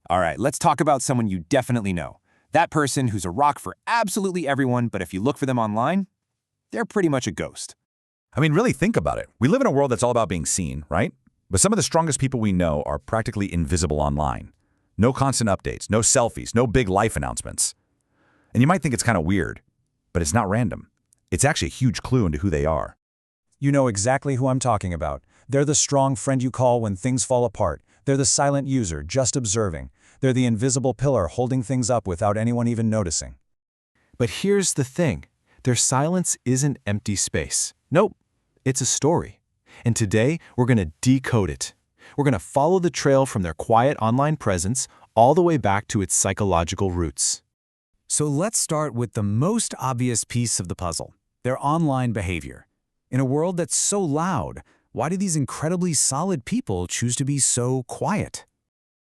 All right, let's talk about someone you definitely know. That person who's a rock for absolutely everyone, but if you look for them online, they're pretty much a ghost. I mean, really think about it. We live in a world that's all about being seen, right? But some of the strongest people we know are practically invisible online. No constant updates, no selfies, no big life announcements. And you might think it's kind of weird, but it's not random. It's actually a huge clue into who they are. You know exactly who I'm talking about. They're the strong friend you call when things fall apart. They're the silent user, just observing. They're the invisible pillar holding things up without anyone even noticing. But here's the thing. Their silence isn't empty space. Nope, it's a story. And today, we're going to decode it. We're going to follow the trail from their quiet online presence all the way back to its psychological roots. So let's start with the most obvious piece of the puzzle, their online behavior. In a world that's so loud, why do these incredibly solid people choose to be so quiet?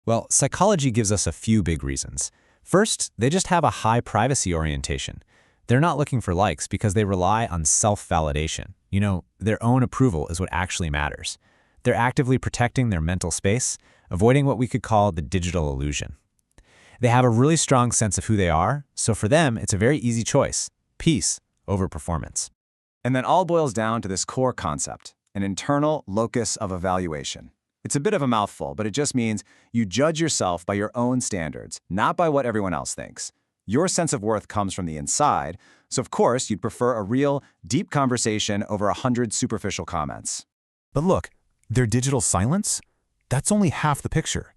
Well, psychology gives us a few big reasons. First, they just have a high privacy orientation. They're not looking for likes because they rely on self-validation. You know, their own approval is what actually matters. They're actively protecting their mental space, avoiding what we could call the digital illusion. They have a really strong sense of who they are, so for them, it's a very easy choice: peace over performance. And that all boils down to this core concept, an internal locus of evaluation. It's a bit of a mouthful, but it just means you judge yourself by your own standards, not by what everyone else thinks. Your sense of worth comes from the inside, so of course you'd prefer a real, deep conversation over 100 superficial comments. But look, their digital silence? That's only half the picture.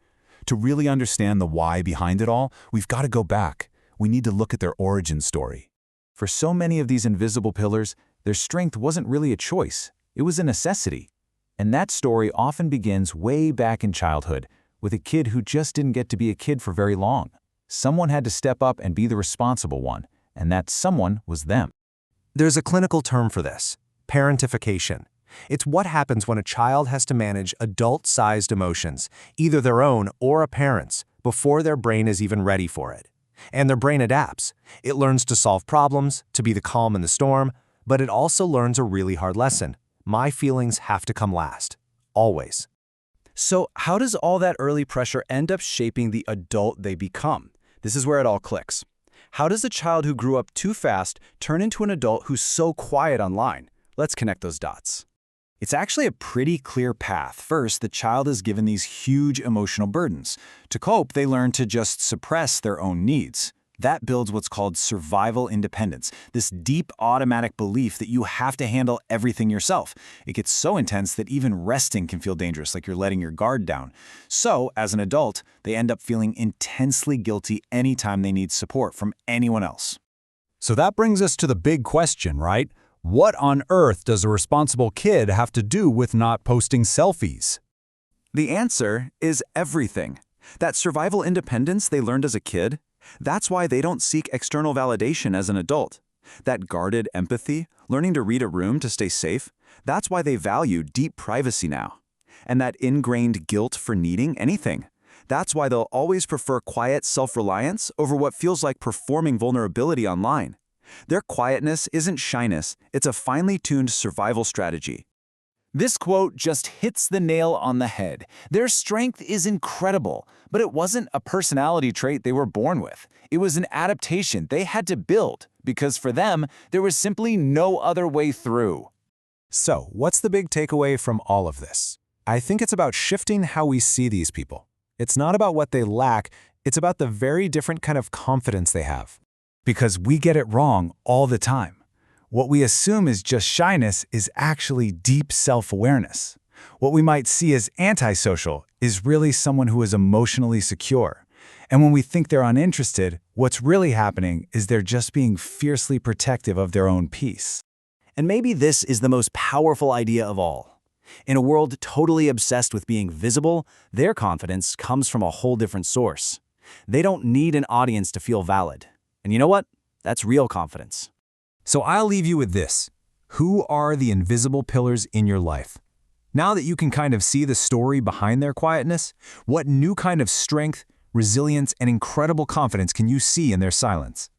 To really understand the why behind it all, we've got to go back. We need to look at their origin story. For so many of these invisible pillars, their strength wasn't really a choice. It was a necessity. And that story often begins way back in childhood, with a kid who just didn't get to be a kid for very long. Someone had to step up and be the responsible one, and that someone was them. There's a clinical term for this: parentification. It's what happens when a child has to manage adult-sized emotions, either their own or a parent's, before their brain is even ready for it. And their brain adapts. It learns to solve problems, to be the calm in the storm, but it also learns a really hard lesson. My feelings have to come last. Always. So how does all that early pressure end up shaping the adult they become? This is where it all clicks. How does a child who grew up too fast turn into an adult who's so quiet online? Let's connect those dots. It's actually a pretty clear path. First, the child is given these huge emotional burdens. To cope, they learn to just suppress their own needs. That builds what's called survival independence, this deep automatic belief that you have to handle everything yourself. It gets so intense that even resting can feel dangerous, like you're letting your guard down. So, as an adult, they end up feeling intensely guilty anytime they need support from anyone else. So that brings us to the big question, right? What on earth does a responsible kid have to do with not posting selfies? The answer is everything. That survival independence they learned as a kid, that's why they don't seek external validation as an adult. That guarded empathy, learning to read a room to stay safe, that's why they value deep privacy now. And that ingrained guilt for needing anything, that's why they'll always prefer quiet self-reliance over what feels like performing vulnerability online. Their quietness isn't shyness, it's a finely tuned survival strategy. This quote just hits the nail on the head. Their strength is incredible, but it wasn't a personality trait they were born with. It was an adaptation they had to build, because for them, there was simply no other way through. So, what's the big takeaway from all of this? I think it's about shifting how we see these people. It's not about what they lack, it's about the very different kind of confidence they have. Because we get it wrong all the time. What we assume is just shyness is actually deep self-awareness. What we might see as antisocial is really someone who is emotionally secure. And when we think they're uninterested, what's really happening is they're just being fiercely protective of their own peace. And maybe this is the most powerful idea of all. In a world totally obsessed with being visible, their confidence comes from a whole different source. They don't need an audience to feel valid. And you know what? That's real confidence. So I'll leave you with this. Who are the invisible pillars in your life? Now that you can kind of see the story behind their quietness, what new kind of strength, resilience, and incredible confidence can you see in their silence?